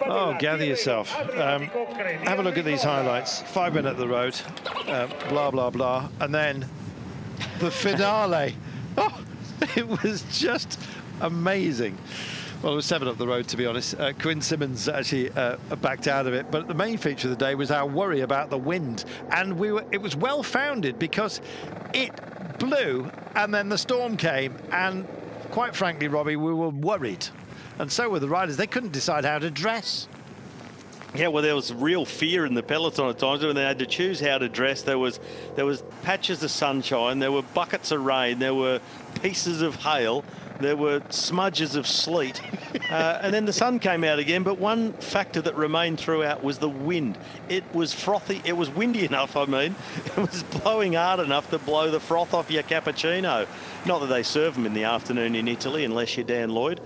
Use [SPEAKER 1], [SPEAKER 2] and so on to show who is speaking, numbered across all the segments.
[SPEAKER 1] Oh, gather yourself. Have a look at these highlights. 5 men at the road, blah, blah, blah. And then the finale. Oh, it was just amazing. Well, it was 7 up the road, to be honest. Quinn Simmons actually backed out of it. But the main feature of the day was our worry about the wind. And it was well-founded because it blew and then the storm came. And quite frankly, Robbie, we were worried. And so were the riders. They couldn't decide how to dress.
[SPEAKER 2] Yeah, well, there was real fear in the peloton at times when they had to choose how to dress. There was patches of sunshine, there were buckets of rain, there were pieces of hail, there were smudges of sleet, and then the sun came out again. But one factor that remained throughout was the wind. It was frothy. It was windy enough, I mean. It was blowing hard enough to blow the froth off your cappuccino. Not that they serve them in the afternoon in Italy, unless you're Dan Lloyd.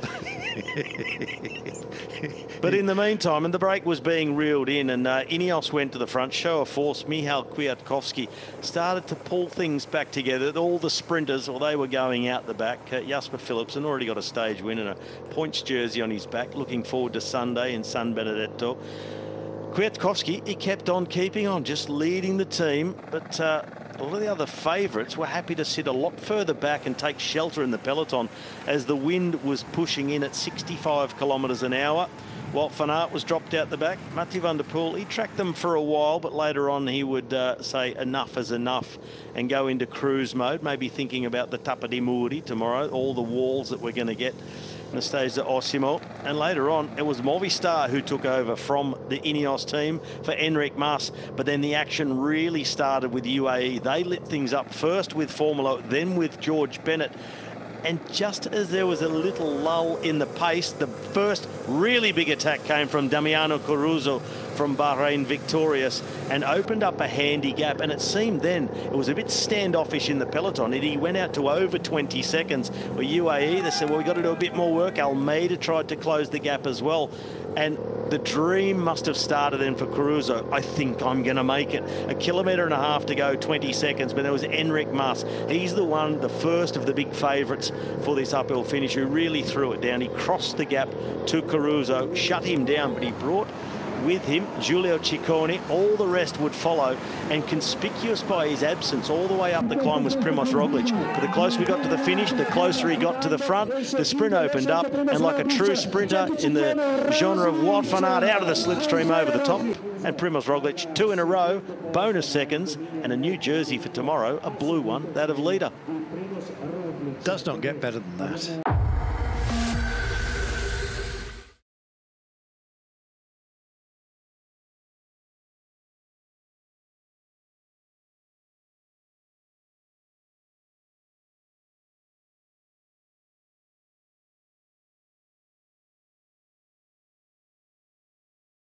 [SPEAKER 2] But in the meantime, and the break was being reeled in, and Ineos went to the front. Show of force, Michał Kwiatkowski started to pull things back together. All the sprinters, or they were going out the back. Jasper Philipsen already got a stage win and a points jersey on his back. Looking forward to Sunday in San Benedetto. Kwiatkowski, he kept on keeping on, just leading the team. But a lot of the other favourites were happy to sit a lot further back and take shelter in the peloton as the wind was pushing in at 65 kilometres an hour. Wout van Aert was dropped out the back. Mathieu van der Poel, he tracked them for a while, but later on he would say enough is enough and go into cruise mode, maybe thinking about the Tappa di Muri tomorrow, all the walls that we're going to get in the stage of Osimo. And later on, it was Movistar who took over from the Ineos team for Enric Mas. But then the action really started with UAE. They lit things up first with Formula, then with George Bennett. And just as there was a little lull in the pace, the first really big attack came from Damiano Caruso from Bahrain Victorious and opened up a handy gap. And it seemed then it was a bit standoffish in the peloton. He went out to over 20 seconds. Where UAE, they said, well, we've got to do a bit more work. Almeida tried to close the gap as well. And the dream must have started then for Caruso. I think I'm going to make it. 1.5 kilometres to go, 20 seconds. But there was Enric Mas. He's the one, the first of the big favourites for this uphill finish, who really threw it down. He crossed the gap to Caruso, shut him down, but he brought with him Giulio Ciccone. All the rest would follow, and conspicuous by his absence all the way up the climb was Primoz Roglic. But the closer we got to the finish, the closer he got to the front. The sprint opened up, and like a true sprinter in the genre of Wout van Aert, out of the slipstream over the top. And Primoz Roglic, 2 in a row, bonus seconds, and a new jersey for tomorrow, a blue one, that of leader.
[SPEAKER 1] Does not get better than that.